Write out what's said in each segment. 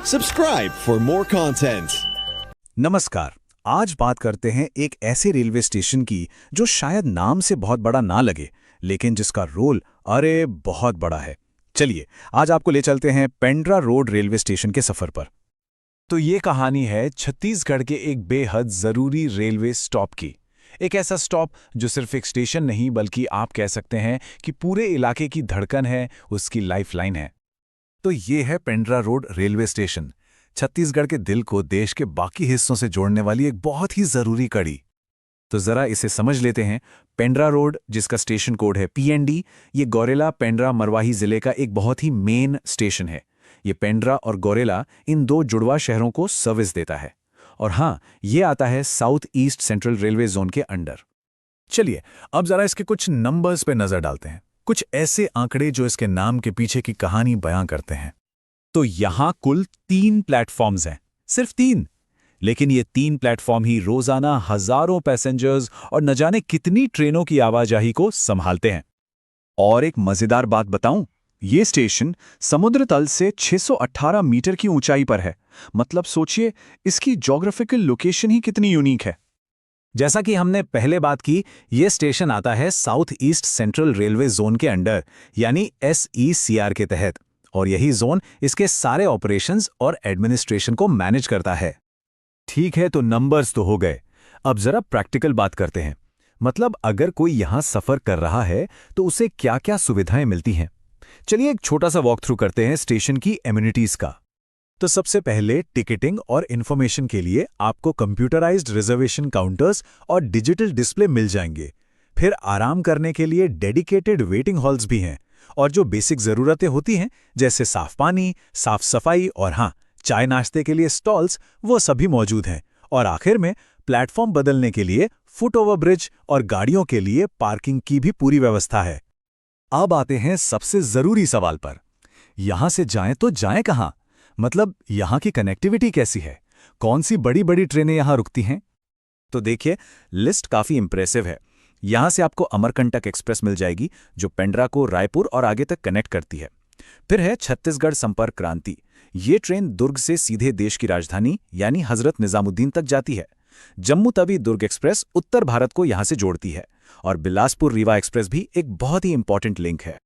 Subscribe for more content. नमस्कार। आज बात करते हैं एक ऐसे रेलवे स्टेशन की जो शायद नाम से बहुत बड़ा ना लगे, लेकिन जिसका रोल बहुत बड़ा है। चलिए आज आपको ले चलते हैं पेंड्रा रोड रेलवे स्टेशन के सफर पर। तो ये कहानी है छत्तीसगढ़ के एक बेहद जरूरी रेलवे स्टॉप की। एक ऐसा स्टॉप जो सिर्फ एक स्टेशन नहीं बल्कि आप कह सकते हैं कि पूरे इलाके की धड़कन है, उसकी लाइफलाइन है। तो ये है Pendra road railway station, Chhattisgarh के दिल को देश के बाकी हिस्सों से जोड़ने वाली एक बहुत ही जरूरी कड़ी। तो जरा इसे समझ लेते हैं। पेंड्रा रोड, जिसका स्टेशन कोड है PND, ये गौरेला पेंड्रा मरवाही जिले का एक बहुत ही मेन स्टेशन है। ये पेंड्रा और गौरेला इन दो जुड़वा शहरों को सर्विस देता है। और हाँ, ये आता है south east central railway zone के अंडर। चलिए अब जरा इसके कुछ नंबर्स पे नजर डालते हैं, कुछ ऐसे आंकड़े जो इसके नाम के पीछे की कहानी बयां करते हैं। तो यहां कुल 3 प्लेटफॉर्म्स हैं, सिर्फ 3। लेकिन ये 3 प्लेटफॉर्म ही रोजाना हजारों पैसेंजर्स और न जाने कितनी ट्रेनों की आवाजाही को संभालते हैं। और एक मजेदार बात बताऊं, ये स्टेशन समुद्र तल से 618 मीटर की ऊंचाई पर है। मतलब सोचिए, इसकी ज्योग्राफिकल लोकेशन ही कितनी यूनिक है। जैसा कि हमने पहले बात की, ये स्टेशन आता है south east central railway zone के अंडर, यानी SECR के तहत। और यही जोन इसके सारे ऑपरेशंस और एडमिनिस्ट्रेशन को मैनेज करता है। ठीक है, तो नंबर्स तो हो गए। अब जरा प्रैक्टिकल बात करते हैं। मतलब अगर कोई यहां सफर कर रहा है तो उसे क्या क्या सुविधाएं मिलती हैं। चलिए एक छोटा सा वॉक थ्रू करते हैं स्टेशन की एमिनिटीज का। तो सबसे पहले टिकटिंग और इन्फॉर्मेशन के लिए आपको कंप्यूटराइज्ड रिजर्वेशन काउंटर्स और डिजिटल डिस्प्ले मिल जाएंगे। फिर आराम करने के लिए डेडिकेटेड वेटिंग हॉल्स भी हैं। और जो बेसिक ज़रूरतें होती हैं, जैसे साफ पानी, साफ सफाई और हाँ, चाय नाश्ते के लिए स्टॉल्स, वो सभी मौजूद हैं। और आखिर में प्लेटफॉर्म बदलने के लिए फुट ओवर ब्रिज और गाड़ियों के लिए पार्किंग की भी पूरी व्यवस्था है। अब आते हैं सबसे ज़रूरी सवाल पर। यहां से जाएं तो जाएं कहां? मतलब यहां की कनेक्टिविटी कैसी है? कौन सी बड़ी बड़ी ट्रेनें यहां रुकती हैं? तो देखिए, लिस्ट काफ़ी इंप्रेसिव है। यहां से आपको अमरकंटक एक्सप्रेस मिल जाएगी, जो पेंड्रा को रायपुर और आगे तक कनेक्ट करती है। फिर है छत्तीसगढ़ संपर्क क्रांति। ये ट्रेन दुर्ग से सीधे देश की राजधानी यानी हजरत निजामुद्दीन तक जाती है। जम्मू तवी दुर्ग एक्सप्रेस उत्तर भारत को यहां से जोड़ती है। और बिलासपुर रीवा एक्सप्रेस भी एक बहुत ही इंपॉर्टेंट लिंक है।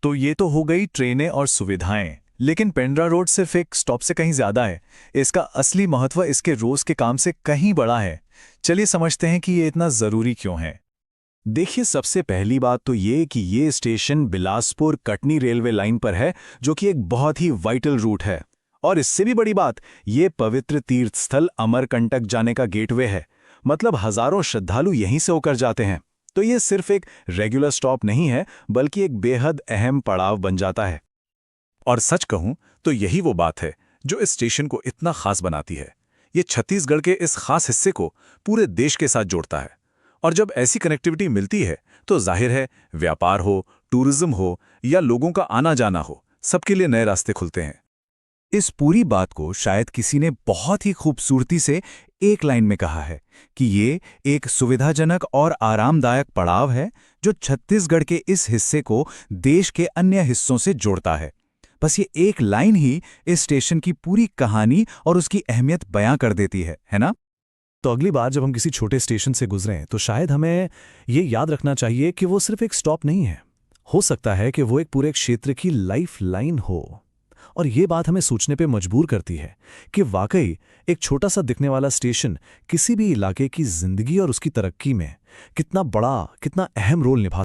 तो ये तो हो गई ट्रेनें और सुविधाएं, लेकिन पेंड्रा रोड सिर्फ एक स्टॉप से कहीं ज्यादा है। इसका असली महत्व इसके रोज के काम से कहीं बड़ा है। चलिए समझते हैं कि ये इतना जरूरी क्यों है। देखिए, सबसे पहली बात तो ये कि ये station Bilaspur Katni railway line पर है, जो कि एक बहुत ही वाइटल रूट है। और इससे भी बड़ी बात, ये पवित्र तीर्थ स्थल अमरकंटक जाने का गेटवे है। मतलब हजारों श्रद्धालु यहीं से होकर जाते हैं। तो ये सिर्फ एक रेगुलर स्टॉप नहीं है, बल्कि एक बेहद अहम पड़ाव बन जाता है। और सच कहूं तो यही वो बात है जो इस स्टेशन को इतना खास बनाती है। ये छत्तीसगढ़ के इस खास हिस्से को पूरे देश के साथ जोड़ता है। और जब ऐसी कनेक्टिविटी मिलती है तो जाहिर है, व्यापार हो, टूरिज्म हो या लोगों का आना जाना हो, सबके लिए नए रास्ते खुलते हैं। इस पूरी बात को शायद किसी ने बहुत ही खूबसूरती से एक लाइन में कहा है कि ये एक सुविधाजनक और आरामदायक पड़ाव है जो छत्तीसगढ़ के इस हिस्से को देश के अन्य हिस्सों से जोड़ता है। बस ये एक लाइन ही इस स्टेशन की पूरी कहानी और उसकी अहमियत बयां कर देती है ना? तो अगली बार जब हम किसी छोटे स्टेशन से गुजरें तो शायद हमें ये याद रखना चाहिए कि वो सिर्फ एक स्टॉप नहीं है। हो सकता है कि वो एक पूरे क्षेत्र की लाइफ लाइन हो। और ये बात हमें सोचने पे मजबूर करती है कि वाकई एक छोटा सा दिखने वाला स्टेशन किसी भी इलाके की जिंदगी और उसकी तरक्की में कितना बड़ा, कितना अहम रोल निभा